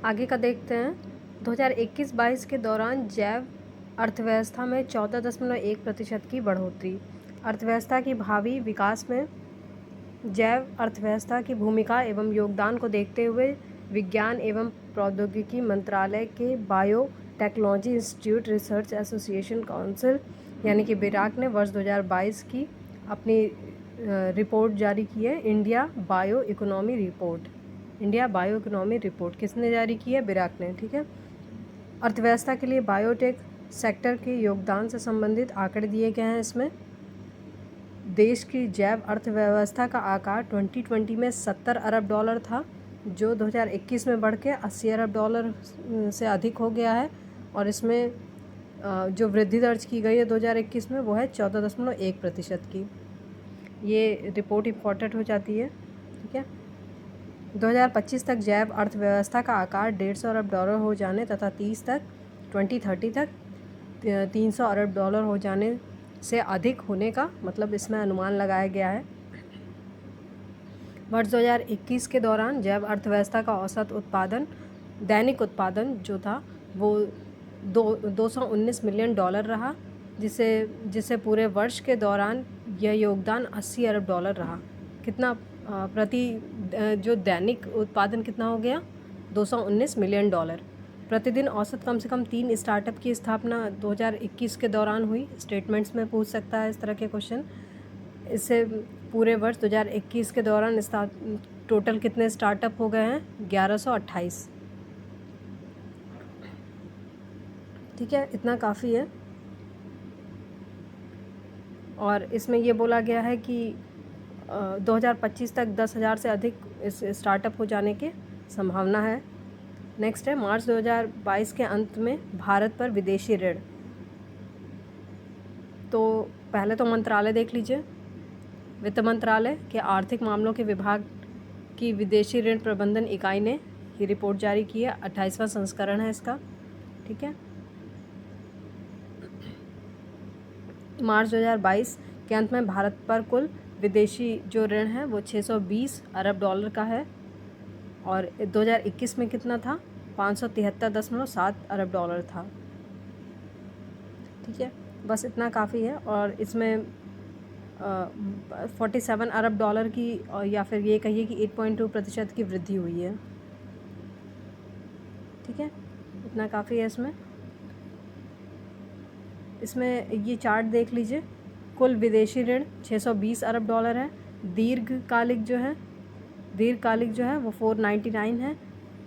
आगे का देखते हैं। 2021-22 के दौरान जैव अर्थव्यवस्था में 14.1% की बढ़ोतरी। अर्थव्यवस्था की भावी विकास में जैव अर्थव्यवस्था की भूमिका एवं योगदान को देखते हुए विज्ञान एवं प्रौद्योगिकी मंत्रालय के biotechnology institute research association council यानी कि बिराक ने वर्ष 2022 की अपनी रिपोर्ट जारी की है। इंडिया बायो इकोनॉमी रिपोर्ट किसने जारी की है? बिराक ने। ठीक है। अर्थव्यवस्था के लिए बायोटेक सेक्टर के योगदान से संबंधित आंकड़े दिए गए हैं। इसमें देश की जैव अर्थव्यवस्था का आकार 2020 में $70 अरब था, जो 2021 में बढ़ के $80 अरब से अधिक हो गया है। और इसमें जो वृद्धि दर्ज की गई है 2021 में वो है 14.1% की। ये रिपोर्ट इम्पॉर्टेंट हो जाती है। ठीक है। 2025 तक जैव अर्थव्यवस्था का आकार $150 अरब हो जाने तथा 2030 तक $300 अरब हो जाने से अधिक होने का मतलब इसमें अनुमान लगाया गया है। वर्ष 2021 के दौरान जैव अर्थव्यवस्था का औसत उत्पादन, दैनिक उत्पादन जो था वो $219 मिलियन रहा, जिसे पूरे वर्ष के दौरान यह योगदान $80 अरब रहा। कितना प्रति जो दैनिक उत्पादन कितना हो गया? $219 मिलियन। प्रतिदिन औसत कम से कम 3 स्टार्टअप की स्थापना 2021 के दौरान हुई। स्टेटमेंट्स में पूछ सकता है इस तरह के क्वेश्चन। इससे पूरे वर्ष 2021 के दौरान टोटल कितने स्टार्टअप हो गए हैं? 1128। ठीक है, इतना काफ़ी है। और इसमें ये बोला गया है कि 2025 तक 10,000 से अधिक इस स्टार्टअप हो जाने की संभावना है। नेक्स्ट है मार्च 2022 के अंत में भारत पर विदेशी ऋण। तो पहले तो मंत्रालय देख लीजिए। वित्त मंत्रालय के आर्थिक मामलों के विभाग की विदेशी ऋण प्रबंधन इकाई ने ये रिपोर्ट जारी की है। 28वां संस्करण है इसका। ठीक है। मार्च 2022 के अंत में भारत पर कुल विदेशी जो ऋण है वो $620 अरब का है। और 2021 में कितना था? $573.7 अरब था। ठीक है, बस इतना काफ़ी है। और इसमें 47 अरब की या फिर ये कहिए कि 8.2% की वृद्धि हुई है। ठीक है, इतना काफ़ी है। इसमें ये चार्ट देख लीजिए। कुल विदेशी ऋण $620 अरब है। दीर्घकालिक जो है वो 499 है।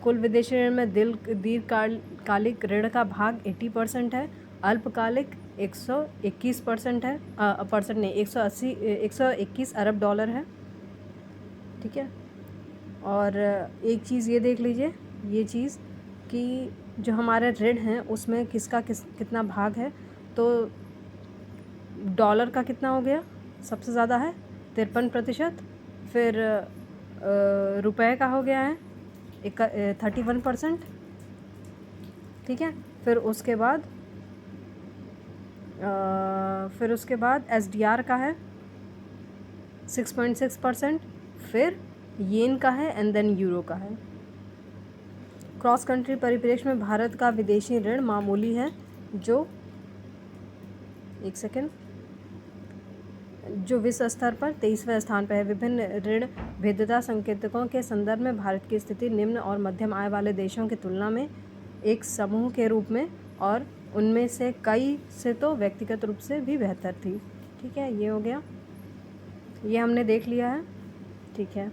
कुल विदेशी ऋण में दीर्घकालिक ऋण का भाग 80% है। अल्पकालिक 121% है। 121 अरब है। ठीक है। और एक चीज़ ये देख लीजिए, ये चीज़ कि जो हमारे ऋण हैं उसमें कितना भाग है। तो डॉलर का कितना हो गया? सबसे ज़्यादा है 53%। फिर रुपए का हो गया है 31%। ठीक है। फिर उसके बाद SDR का है 6.6%। फिर येन का है एंड देन यूरो का है। क्रॉस कंट्री परिप्रेक्ष्य में भारत का विदेशी ऋण मामूली है, जो विश्व स्तर पर 23वें स्थान पर है। विभिन्न ऋण भेद्यता संकेतकों के संदर्भ में भारत की स्थिति निम्न और मध्यम आय वाले देशों की तुलना में एक समूह के रूप में और उनमें से कई से तो व्यक्तिगत रूप से भी बेहतर थी। ठीक है, ये हो गया, ये हमने देख लिया है। ठीक है।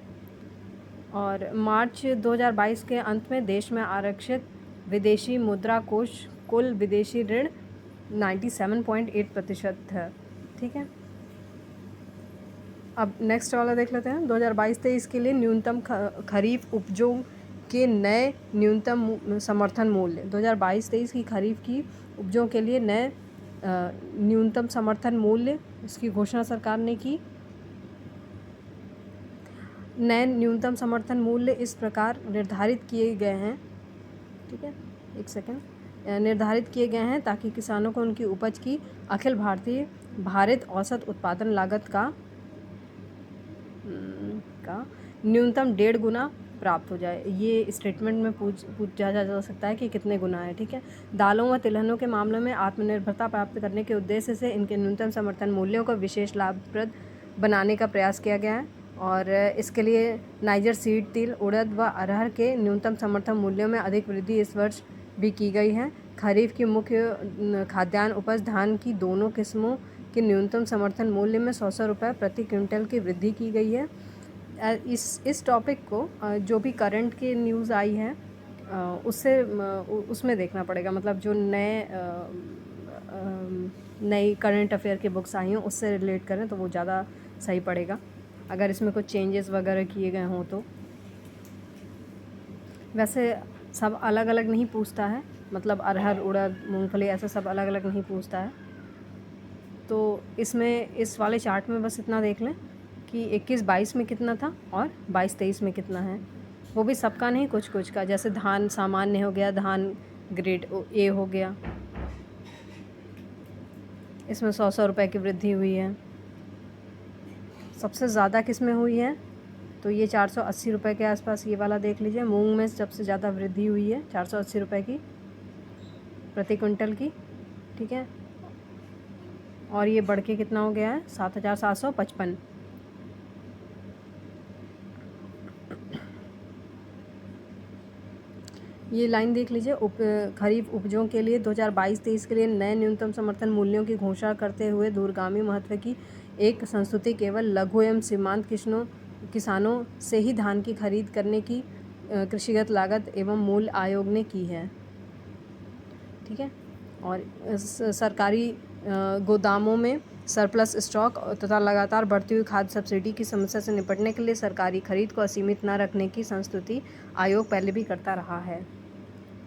और मार्च 2022 के अंत में देश में आरक्षित विदेशी मुद्रा कोष कुल विदेशी ऋण 97.8% है। ठीक है। अब नेक्स्ट वाला देख लेते हैं। 2022-23 के लिए न्यूनतम खरीफ उपजों के नए न्यूनतम समर्थन मूल्य। 2022-23 की खरीफ की उपजों के लिए नए न्यूनतम समर्थन मूल्य इसकी घोषणा सरकार ने की। नए न्यूनतम समर्थन मूल्य इस प्रकार निर्धारित किए गए हैं। ठीक है, एक सेकंड। निर्धारित किए गए हैं ताकि किसानों को उनकी उपज की अखिल भारतीय भारित औसत उत्पादन लागत का न्यूनतम 1.5 गुना प्राप्त हो जाए। ये स्टेटमेंट में पूछा जा सकता है कि कितने गुना है, ठीक है। दालों व तिलहनों के मामलों में आत्मनिर्भरता प्राप्त करने के उद्देश्य से इनके न्यूनतम समर्थन मूल्यों को विशेष लाभप्रद बनाने का प्रयास किया गया है और इसके लिए नाइजर सीड, तिल, उड़द व अरहर के न्यूनतम समर्थन मूल्यों में अधिक वृद्धि इस वर्ष भी की गई है। खरीफ की मुख्य खाद्यान्न उपज धान की दोनों किस्मों के न्यूनतम समर्थन मूल्य में 100 रुपये प्रति क्विंटल की वृद्धि की गई है। इस टॉपिक को जो भी करंट की न्यूज़ आई है उससे उसमें देखना पड़ेगा, मतलब जो नई करंट अफेयर की बुक्स आई हैं उससे रिलेट करें तो वो ज़्यादा सही पड़ेगा, अगर इसमें कुछ चेंजेस वगैरह किए गए हों तो। वैसे सब अलग अलग नहीं पूछता है, मतलब अरहर, उड़द, मूंगफली ऐसा सब अलग अलग नहीं पूछता है। तो इसमें इस वाले चार्ट में बस इतना देख लें कि 21-22 में कितना था और 22-23 में कितना है। वो भी सबका नहीं, कुछ कुछ का, जैसे धान सामान्य हो गया, धान ग्रेड ए हो गया, इसमें 100 रुपये की वृद्धि हुई है। सबसे ज़्यादा किस में हुई है तो ये 480 रुपये के आसपास, ये वाला देख लीजिए। मूंग में सबसे ज़्यादा वृद्धि हुई है 480 रुपये की प्रति क्विंटल की, ठीक है। और ये बढ़ के कितना हो गया है 7,755। ये लाइन देख लीजिए, खरीफ उपजों के लिए 2022-23 के लिए नए न्यूनतम समर्थन मूल्यों की घोषणा करते हुए दूरगामी महत्व की एक संस्तुति केवल लघु एवं सीमांत किसानों से ही धान की खरीद करने की कृषिगत लागत एवं मूल्य आयोग ने की है, ठीक है। और सरकारी गोदामों में सरप्लस स्टॉक तथा लगातार बढ़ती हुई खाद्य सब्सिडी की समस्या से निपटने के लिए सरकारी खरीद को असीमित न रखने की संस्तुति आयोग पहले भी करता रहा है,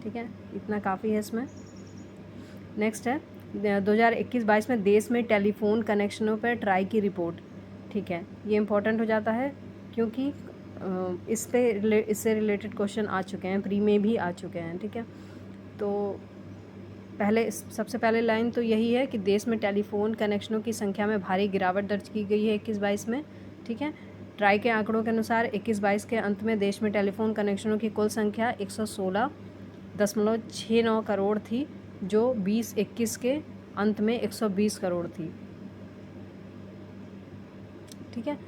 ठीक है। इतना काफ़ी है इसमें। नेक्स्ट है 2021-22 में देश में टेलीफोन कनेक्शनों पर ट्राई की रिपोर्ट, ठीक है। ये इम्पोर्टेंट हो जाता है क्योंकि इससे रिलेटेड क्वेश्चन आ चुके हैं, प्री में भी आ चुके हैं, ठीक है। तो सबसे पहले लाइन तो यही है कि देश में टेलीफोन कनेक्शनों की संख्या में भारी गिरावट दर्ज की गई है 21-22 में, ठीक है। ट्राई के आंकड़ों के अनुसार 21-22 के अंत में देश में टेलीफोन कनेक्शनों की कुल संख्या 116.69 करोड़ थी, जो 2021 के अंत में 120 करोड़ थी, ठीक है।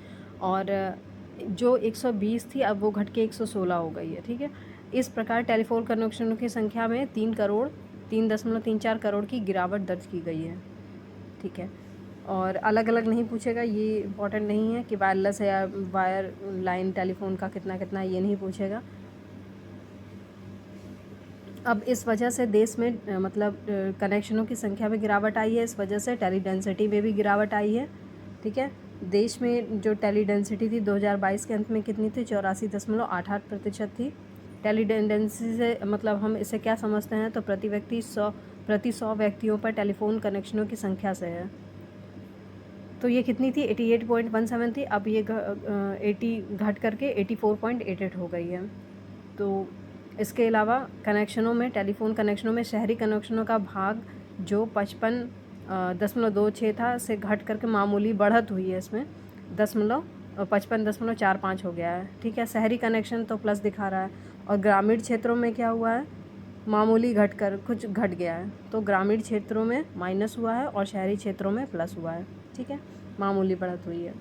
और जो 120 थी अब वो घट के 116 हो गई है, ठीक है। इस प्रकार टेलीफोन कनेक्शनों की संख्या में 3.34 करोड़ की गिरावट दर्ज की गई है, ठीक है। और अलग अलग नहीं पूछेगा, ये इम्पोर्टेंट नहीं है कि वायरलेस है या वायर लाइन टेलीफोन का कितना कितना, ये नहीं पूछेगा। अब इस वजह से देश में मतलब कनेक्शनों की संख्या में गिरावट आई है, इस वजह से टेली डेंसिटी में भी गिरावट आई है, ठीक है। देश में जो टेली डेंसिटी थी 2022 के अंत में कितनी थी, 84.88% थी। टेली डेंसिटी से मतलब हम इसे क्या समझते हैं तो प्रति 100 व्यक्तियों पर टेलीफोन कनेक्शनों की संख्या से है। तो ये कितनी थी 88.17 थी, अब ये 80 घट करके 84.88 हो गई है। तो इसके अलावा कनेक्शनों में, टेलीफोन कनेक्शनों में शहरी कनेक्शनों का भाग जो 55.26 था से घट करके मामूली बढ़त हुई है, इसमें 55.45 हो गया है, ठीक है। शहरी कनेक्शन तो प्लस दिखा रहा है और ग्रामीण क्षेत्रों में क्या हुआ है, मामूली घट कर कुछ घट गया है। तो ग्रामीण क्षेत्रों में माइनस हुआ है और शहरी क्षेत्रों में प्लस हुआ है, ठीक है, मामूली बढ़त हुई है,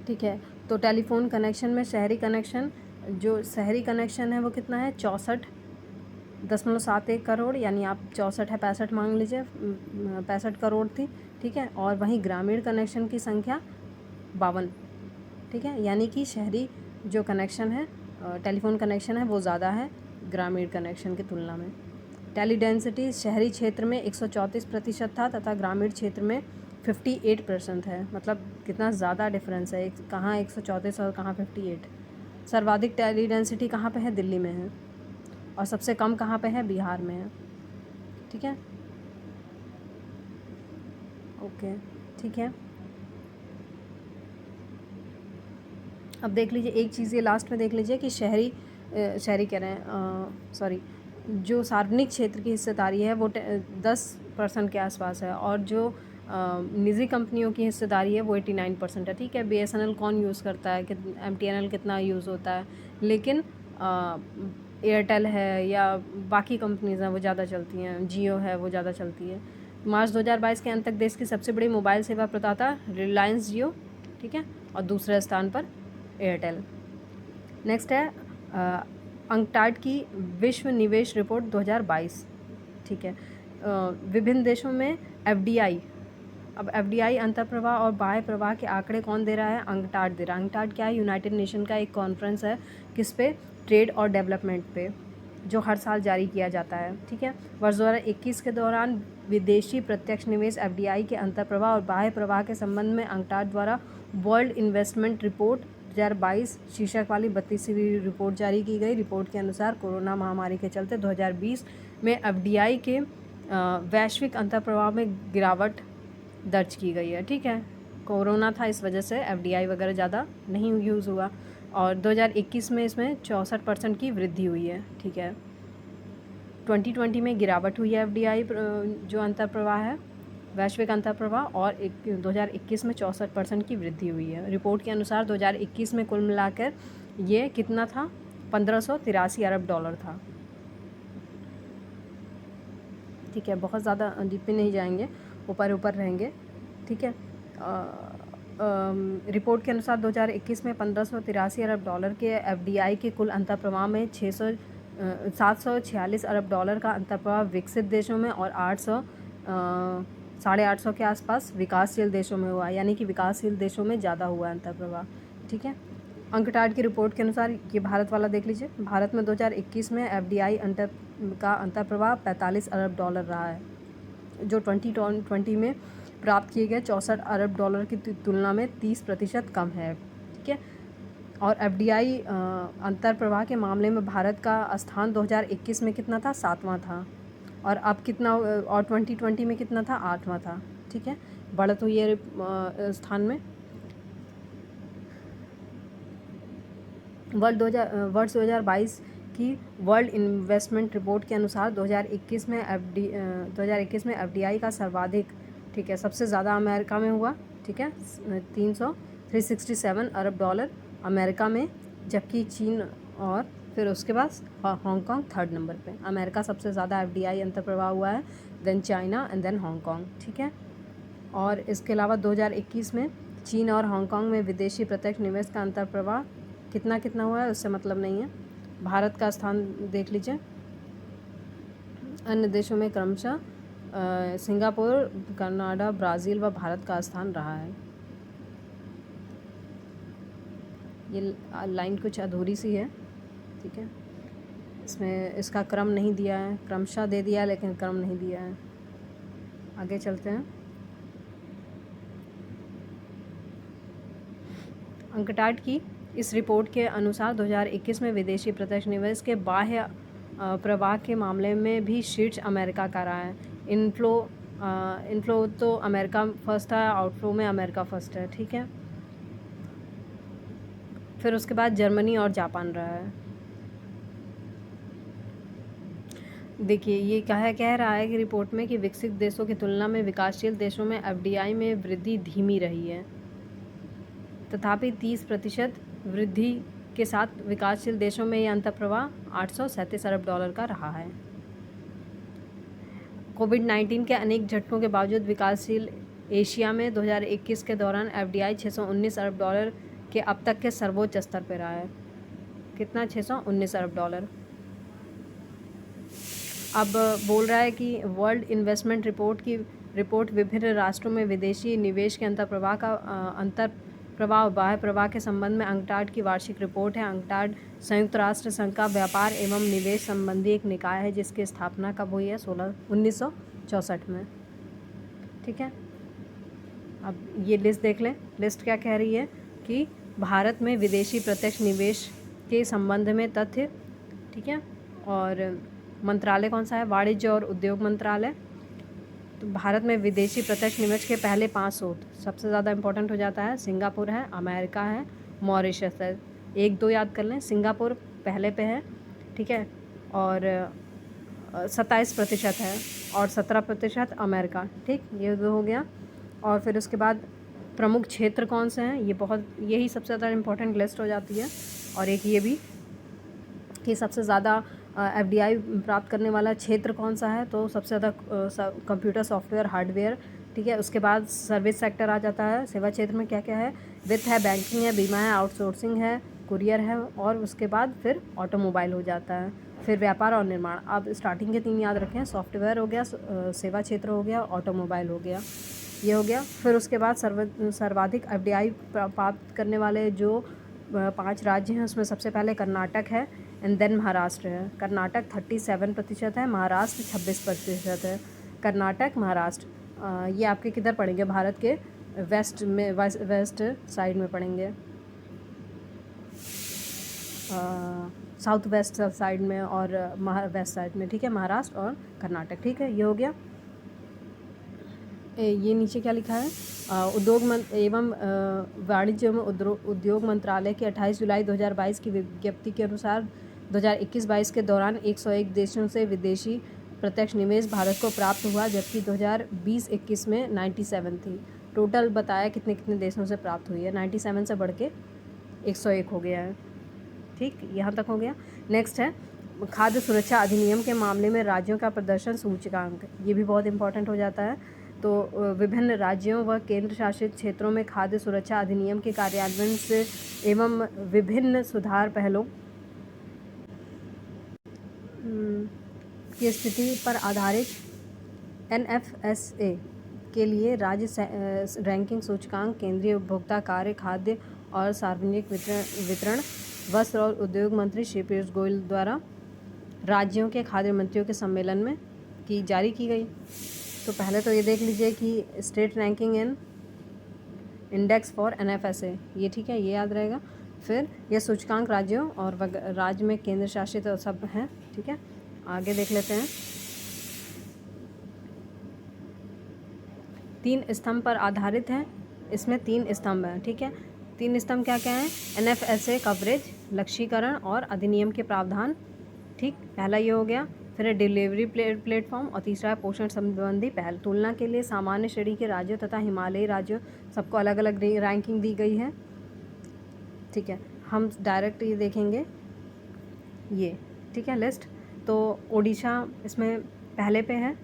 ठीक है। तो टेलीफोन कनेक्शन में शहरी कनेक्शन, जो शहरी कनेक्शन है वो कितना है 64.71 करोड़, यानी आप 64 है 65 मान लीजिए, 65 करोड़ थी, ठीक है। और वहीं ग्रामीण कनेक्शन की संख्या 52, ठीक है। यानी कि शहरी जो कनेक्शन है, टेलीफोन कनेक्शन है वो ज़्यादा है ग्रामीण कनेक्शन की तुलना में। टेली डेंसिटी शहरी क्षेत्र में 134% था तथा ग्रामीण क्षेत्र में 58% है, मतलब कितना ज़्यादा डिफरेंस है, कहाँ 134 और कहाँ 58। सर्वाधिक टेली डेंसिटी कहाँ पे है, दिल्ली में है, और सबसे कम कहाँ पे है, बिहार में है, ठीक है। ओके, ठीक है। अब देख लीजिए एक चीज़, ये लास्ट में देख लीजिए कि शहरी कह रहे हैं, सॉरी, जो सार्वजनिक क्षेत्र की हिस्सेदारी है वो 10% के आसपास है, और जो निजी कंपनियों की हिस्सेदारी है वो 89% है, ठीक है। BSNL कौन यूज़ करता है, MTNL कितना यूज़ होता है, लेकिन एयरटेल है या बाकी कंपनीज़ हैं वो ज़्यादा चलती हैं, जियो है वो ज़्यादा चलती है। मार्च 2022 के अंत तक देश की सबसे बड़ी मोबाइल सेवा प्रदाता रिलायंस जियो, ठीक है, और दूसरे स्थान पर एयरटेल। नेक्स्ट है अंकटाड की विश्व निवेश रिपोर्ट 2022, ठीक है। विभिन्न देशों में FDI, अब FDI अंतर्प्रवाह और बाह्य प्रवाह के आंकड़े कौन दे रहा है, अंकटाड दे रहा है। अंकटाड क्या है, यूनाइटेड नेशन का एक कॉन्फ्रेंस है, किस पे, ट्रेड और डेवलपमेंट पे, जो हर साल जारी किया जाता है, ठीक है। वर्ष 2021 के दौरान विदेशी प्रत्यक्ष निवेश FDI के अंतर्प्रवाह और बाह्य प्रवाह के संबंध में अंकटाड द्वारा वर्ल्ड इन्वेस्टमेंट रिपोर्ट 2022 शीर्षक वाली 32वीं रिपोर्ट जारी की गई। रिपोर्ट के अनुसार कोरोना महामारी के चलते 2020 में FDI के वैश्विक अंतर्प्रवाह में गिरावट दर्ज की गई है, ठीक है। कोरोना था इस वजह से FDI वगैरह ज़्यादा नहीं यूज़ हुआ, और 2021 में इसमें 64% की वृद्धि हुई है, ठीक है। 2020 में गिरावट हुई है FDI जो अंतर्प्रवाह है, वैश्विक अंतर्प्रवाह, और 2021 में 64% की वृद्धि हुई है। रिपोर्ट के अनुसार 2021 में कुल मिलाकर ये कितना था, 1583 अरब डॉलर था, ठीक है। बहुत ज़्यादा डीप में नहीं जाएंगे, ऊपर ऊपर रहेंगे, ठीक है। रिपोर्ट के अनुसार 2021 में 1583 अरब डॉलर के FDI के कुल अंतर्प्रवाह में 746 अरब डॉलर का अंतर्प्रवाह विकसित देशों में और 800 के आसपास विकासशील देशों में हुआ, यानी कि विकासशील देशों में ज़्यादा हुआ अंतर्प्रवाह, ठीक है। अंकटाड की रिपोर्ट के अनुसार, ये भारत वाला देख लीजिए, भारत में 2021 में FDI का अंतर्प्रवाह 45 अरब डॉलर रहा है, जो 2020 में प्राप्त किए गए 64 अरब डॉलर की तुलना में 30% कम है, ठीक है। और FDI अंतर्प्रवाह के मामले में भारत का स्थान 2021 में कितना था, 7वां था, और अब कितना, और 2020 में कितना था, 8वां था, ठीक है। बढ़त हुई है स्थान में। वर्ष 2022 की वर्ल्ड इन्वेस्टमेंट रिपोर्ट के अनुसार 2021 में FDI का सर्वाधिक, ठीक है, सबसे ज़्यादा अमेरिका में हुआ, ठीक है, 367 अरब डॉलर अमेरिका में, जबकि चीन और फिर उसके बाद हांगकांग थर्ड नंबर पे। अमेरिका सबसे ज़्यादा FDI अंतर्प्रवाह हुआ है, then China and then Hong Kong, ठीक है। और इसके अलावा 2021 में चीन और हांगकांग में विदेशी प्रत्यक्ष निवेश का अंतर्प्रवाह कितना कितना हुआ है उससे मतलब नहीं है। भारत का स्थान देख लीजिए, अन्य देशों में क्रमशः सिंगापुर, कनाडा, ब्राज़ील व भारत का स्थान रहा है। ये लाइन कुछ अधूरी सी है, ठीक है, इसमें इसका क्रम नहीं दिया है, क्रमशः दे दिया है लेकिन क्रम नहीं दिया है। आगे चलते हैं। अंकटाड की इस रिपोर्ट के अनुसार 2021 में विदेशी प्रत्यक्ष निवेश के बाह्य प्रवाह के मामले में भी शीर्ष अमेरिका का रहा है। इनफ्लो तो अमेरिका फर्स्ट है, आउटफ्लो में अमेरिका फर्स्ट है, ठीक है। फिर उसके बाद जर्मनी और जापान रहा है। देखिए ये कह रहा है कि रिपोर्ट में कि विकसित देशों की तुलना में विकासशील देशों में FDI में वृद्धि धीमी रही है, तथापि 30% वृद्धि के साथ विकासशील देशों में यह अंतर्प्रवाह 837 अरब डॉलर का रहा है। कोविड-19 के अनेक झटकों के बावजूद विकासशील एशिया में 2021 के दौरान FDI 619 अरब डॉलर के अब तक के सर्वोच्च स्तर पर रहा है। कितना, 619 अरब डॉलर। अब बोल रहा है कि वर्ल्ड इन्वेस्टमेंट रिपोर्ट विभिन्न राष्ट्रों में विदेशी निवेश के अंतर्प्रवाह का अंतर्प्रवाह और बाह्य प्रवाह के संबंध में अंकटाड की वार्षिक रिपोर्ट है। अंकटाड संयुक्त राष्ट्र संघ का व्यापार एवं निवेश संबंधी एक निकाय है, जिसकी स्थापना कब हुई है, 1964 में, ठीक है। अब ये लिस्ट देख लें। लिस्ट क्या कह रही है कि भारत में विदेशी प्रत्यक्ष निवेश के संबंध में तथ्य, ठीक है, और मंत्रालय कौन सा है, वाणिज्य और उद्योग मंत्रालय। तो भारत में विदेशी प्रत्यक्ष निवेश के पहले 5 स्रोत सबसे ज़्यादा इंपॉर्टेंट हो जाता है। सिंगापुर है, अमेरिका है, मॉरिशस है। 1-2 याद कर लें। सिंगापुर पहले पे है, ठीक है, और 27% है, और 17% अमेरिका, ठीक, ये 2 हो गया। और फिर उसके बाद प्रमुख क्षेत्र कौन से हैं, यही सबसे ज़्यादा इम्पोर्टेंट लिस्ट हो जाती है। और एक ये भी कि सबसे ज़्यादा FDI प्राप्त करने वाला क्षेत्र कौन सा है, तो सबसे ज़्यादा कंप्यूटर सॉफ्टवेयर हार्डवेयर, ठीक है। उसके बाद सर्विस सेक्टर आ जाता है। सेवा क्षेत्र में क्या क्या है, वित्त है, बैंकिंग है, बीमा है, आउटसोर्सिंग है, कुरियर है, और उसके बाद फिर ऑटोमोबाइल हो जाता है, फिर व्यापार और निर्माण। आप स्टार्टिंग के 3 याद रखें, सॉफ्टवेयर हो गया, सेवा क्षेत्र हो गया, ऑटोमोबाइल हो गया, ये हो गया। फिर उसके बाद सर्वाधिक FDI प्राप्त करने वाले जो 5 राज्य हैं उसमें सबसे पहले कर्नाटक है, एंड देन महाराष्ट्र है। कर्नाटक 37% है, महाराष्ट्र 26% है। कर्नाटक, महाराष्ट्र ये आपके किधर पड़ेंगे, भारत के वेस्ट साइड में पड़ेंगे, साउथ वेस्ट साइड में और वेस्ट साइड में, ठीक है, महाराष्ट्र और कर्नाटक, ठीक है, ये हो गया। ये नीचे क्या लिखा है, उद्योग एवं वाणिज्य एवं उद्योग मंत्रालय की 28 जुलाई 2022 की विज्ञप्ति के अनुसार 2021-22 के दौरान 101 देशों से विदेशी प्रत्यक्ष निवेश भारत को प्राप्त हुआ, जबकि 2020-21 में 97 थी। टोटल बताया कितने कितने देशों से प्राप्त हुई है, 97 से बढ़ के 101 हो गया है, ठीक, यहाँ तक हो गया। नेक्स्ट है खाद्य सुरक्षा अधिनियम के मामले में राज्यों का प्रदर्शन सूचकांक, ये भी बहुत इंपॉर्टेंट हो जाता है। तो विभिन्न राज्यों व केंद्र शासित क्षेत्रों में खाद्य सुरक्षा अधिनियम के कार्यान्वयन से एवं विभिन्न सुधार पहलों की स्थिति पर आधारित NFSA के लिए राज्य रैंकिंग सूचकांक केंद्रीय उपभोक्ता कार्य, खाद्य और सार्वजनिक वितरण वस्त्र और उद्योग मंत्री श्री पीयूष गोयल द्वारा राज्यों के खाद्य मंत्रियों के सम्मेलन में जारी की गई। तो पहले तो ये देख लीजिए कि state ranking in index for NFSA, ये ठीक है, ये याद रहेगा। फिर ये सूचकांक राज्यों और राज्य में केंद्र शासित सब हैं, ठीक है। आगे देख लेते हैं। 3 स्तंभ पर आधारित है, इसमें 3 स्तंभ हैं, ठीक है। 3 स्तंभ क्या क्या हैं, NFSA कवरेज, लक्ष्यीकरण और अधिनियम के प्रावधान, ठीक, पहला ये हो गया। फिर डिलीवरी प्लेटफॉर्म, और तीसरा है पोषण संबंधी पहल। तुलना के लिए सामान्य श्रेणी के राज्यों तथा हिमालयी राज्यों सबको अलग अलग रैंकिंग दी गई है, ठीक है। हम डायरेक्ट ये देखेंगे, ये ठीक है लिस्ट। तो ओडिशा इसमें पहले पे है,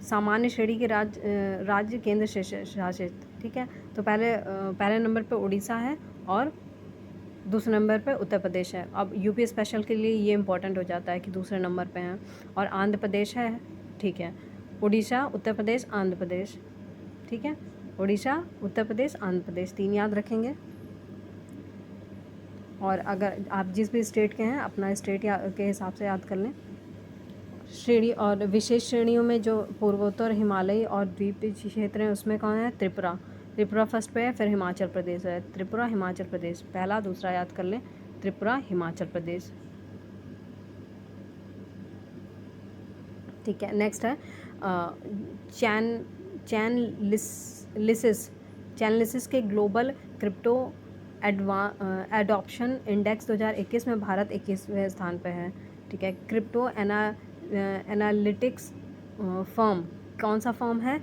सामान्य श्रेणी के राज्य केंद्र शासित, ठीक है। तो पहले नंबर पे उड़ीसा है और दूसरे नंबर पे उत्तर प्रदेश है। अब यूपी स्पेशल के लिए ये इंपॉर्टेंट हो जाता है कि दूसरे नंबर पे हैं, और आंध्र प्रदेश है, ठीक है। उड़ीसा, उत्तर प्रदेश, आंध्र प्रदेश, ठीक है। उड़ीसा, उत्तर प्रदेश, आंध्र प्रदेश, 3 याद रखेंगे। और अगर आप जिस भी स्टेट के हैं अपना स्टेट के हिसाब से याद कर लें। श्रेणी और विशेष श्रेणियों में जो पूर्वोत्तर, हिमालयी और द्वीपीय क्षेत्र हैं उसमें कौन है, त्रिपुरा फर्स्ट पे है, फिर हिमाचल प्रदेश है। त्रिपुरा, हिमाचल प्रदेश, पहला दूसरा याद कर लें, त्रिपुरा, हिमाचल प्रदेश, ठीक है। नेक्स्ट है चैनलिसिस के ग्लोबल क्रिप्टो एडॉप्शन इंडेक्स 2021 में भारत 21वें स्थान पर है, ठीक है। क्रिप्टो एनालिटिक्स फर्म, कौन सा फर्म है,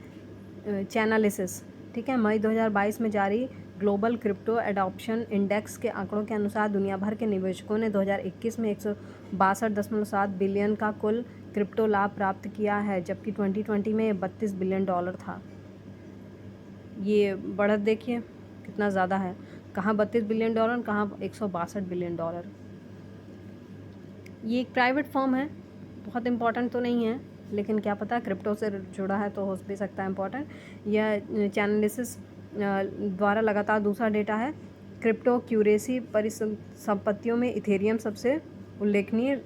चैनलिसिस, ठीक है। मई 2022 में जारी ग्लोबल क्रिप्टो एडॉप्शन इंडेक्स के आंकड़ों के अनुसार दुनिया भर के निवेशकों ने 2021 में 162.7 बिलियन का कुल क्रिप्टो लाभ प्राप्त किया है, जबकि 2020 में $32 बिलियन था। ये बढ़त देखिए कितना ज़्यादा है, कहाँ $32 बिलियन, कहाँ 162 बिलियन डॉलर। ये एक प्राइवेट फर्म है, बहुत इम्पॉर्टेंट तो नहीं है, लेकिन क्या पता क्रिप्टो से जुड़ा है तो हो भी सकता है इम्पॉर्टेंट। यह चैनलिसिस द्वारा लगातार दूसरा डेटा है। क्रिप्टो क्यूरेसी परिसंपत्तियों में इथेरियम सबसे उल्लेखनीय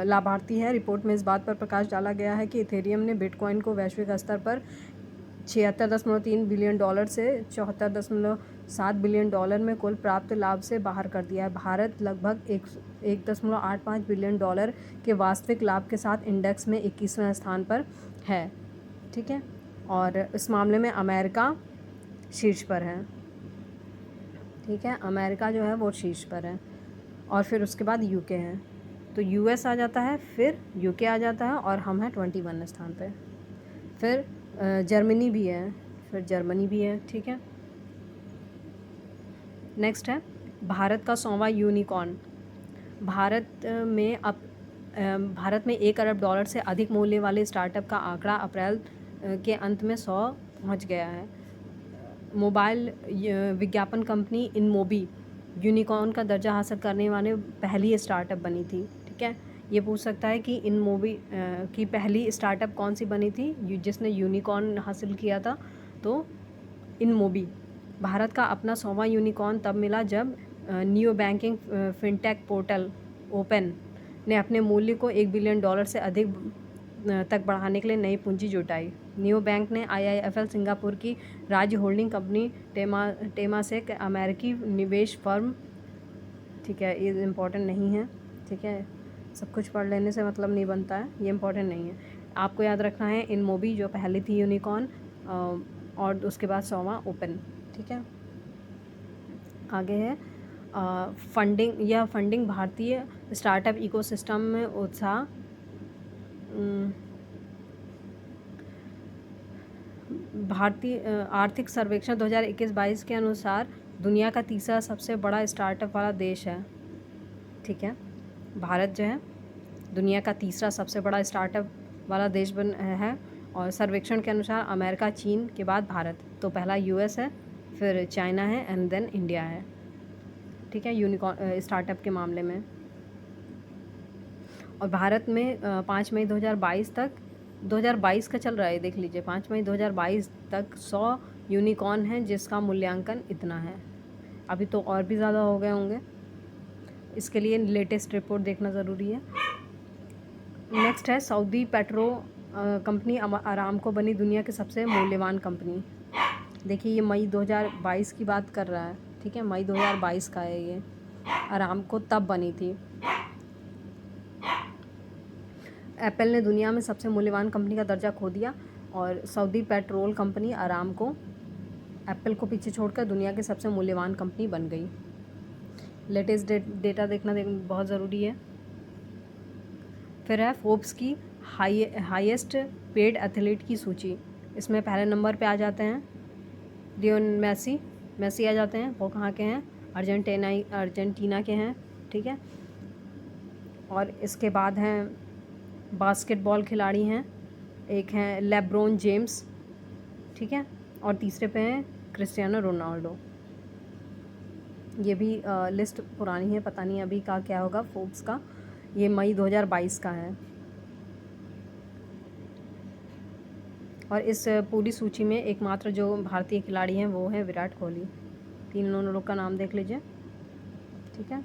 लाभार्थी है। रिपोर्ट में इस बात पर प्रकाश डाला गया है कि इथेरियम ने बिटकॉइन को वैश्विक स्तर पर $76.3 बिलियन से $74.7 बिलियन में कुल प्राप्त लाभ से बाहर कर दिया है। भारत लगभग 1.85 बिलियन डॉलर के वास्तविक लाभ के साथ इंडेक्स में 21वें स्थान पर है, ठीक है। और इस मामले में अमेरिका शीर्ष पर है, ठीक है। अमेरिका जो है वो शीर्ष पर है, और फिर उसके बाद यूके है। तो यूएस आ जाता है, फिर यूके आ जाता है, और हम हैं 21 स्थान पे। फिर जर्मनी भी है, फिर जर्मनी भी है, ठीक है। नेक्स्ट है भारत का 100वां यूनिकॉर्न। भारत में 1 अरब डॉलर से अधिक मूल्य वाले स्टार्टअप का आंकड़ा अप्रैल के अंत में 100 पहुंच गया है। मोबाइल विज्ञापन कंपनी इनमोबी यूनिकॉर्न का दर्जा हासिल करने वाले पहली स्टार्टअप बनी थी, ठीक है। ये पूछ सकता है कि इनमोबी की पहली स्टार्टअप कौन सी बनी थी जिसने यूनिकॉर्न हासिल किया था, तो इनमोबी। भारत का अपना 100वां यूनिकॉर्न तब मिला जब neo banking fintech portal open ने अपने मूल्य को $1 बिलियन से अधिक तक बढ़ाने के लिए नई पूंजी जुटाई। नियो बैंक ने IIFL सिंगापुर की राज्य होल्डिंग कंपनी टेमासेक अमेरिकी निवेश फर्म, ठीक है, ये इम्पोर्टेंट नहीं है, ठीक है। सब कुछ पढ़ लेने से मतलब नहीं बनता है, ये इम्पोर्टेंट नहीं है। आपको याद रखना है इनमोबी जो पहली थी यूनिकॉर्न, और उसके बाद 100वां ओपन, ठीक है। आगे है फंडिंग भारतीय स्टार्टअप इकोसिस्टम में उत्साह। भारतीय आर्थिक सर्वेक्षण 2021-22 के अनुसार दुनिया का तीसरा सबसे बड़ा स्टार्टअप वाला देश है, ठीक है। भारत जो है दुनिया का तीसरा सबसे बड़ा स्टार्टअप वाला देश है, और सर्वेक्षण के अनुसार अमेरिका, चीन के बाद भारत, तो पहला US है, फिर चाइना है, एंड देन इंडिया है, ठीक है, यूनिकॉर्न स्टार्टअप के मामले में। और भारत में 5 मई 2022 तक 2022 का चल रहा है, देख लीजिए, 5 मई 2022 तक 100 यूनिकॉर्न हैं जिसका मूल्यांकन इतना है। अभी तो और भी ज़्यादा हो गए होंगे, इसके लिए लेटेस्ट रिपोर्ट देखना ज़रूरी है। नेक्स्ट है सऊदी पेट्रो कंपनी अरामको बनी दुनिया की सबसे मूल्यवान कंपनी। देखिए ये मई 2022 की बात कर रहा है, ठीक है, मई 2022 का है ये। अरामको तब बनी थी। एप्पल ने दुनिया में सबसे मूल्यवान कंपनी का दर्जा खो दिया और Saudi petrol company Aramco Apple को पीछे छोड़कर दुनिया की सबसे मूल्यवान कंपनी बन गई। लेटेस्ट डेटा देखना बहुत ज़रूरी है। फिर है फोर्ब्स की हाईएस्ट पेड एथलीट की सूची। इसमें पहले नंबर पे आ जाते हैं लियोन मेसी आ जाते हैं। वो कहाँ के हैं? अर्जेंटीना के हैं, ठीक है। और इसके बाद हैं बास्केटबॉल खिलाड़ी हैं, एक हैं लेब्रोन जेम्स, ठीक है, और तीसरे पे हैं क्रिस्टियानो रोनाल्डो। ये भी लिस्ट पुरानी है, पता नहीं अभी का क्या होगा फोर्ब्स का। ये मई 2022 का है। और इस पूरी सूची में एकमात्र जो भारतीय खिलाड़ी हैं वो हैं विराट कोहली। तीनों लोग का नाम देख लीजिए, ठीक है।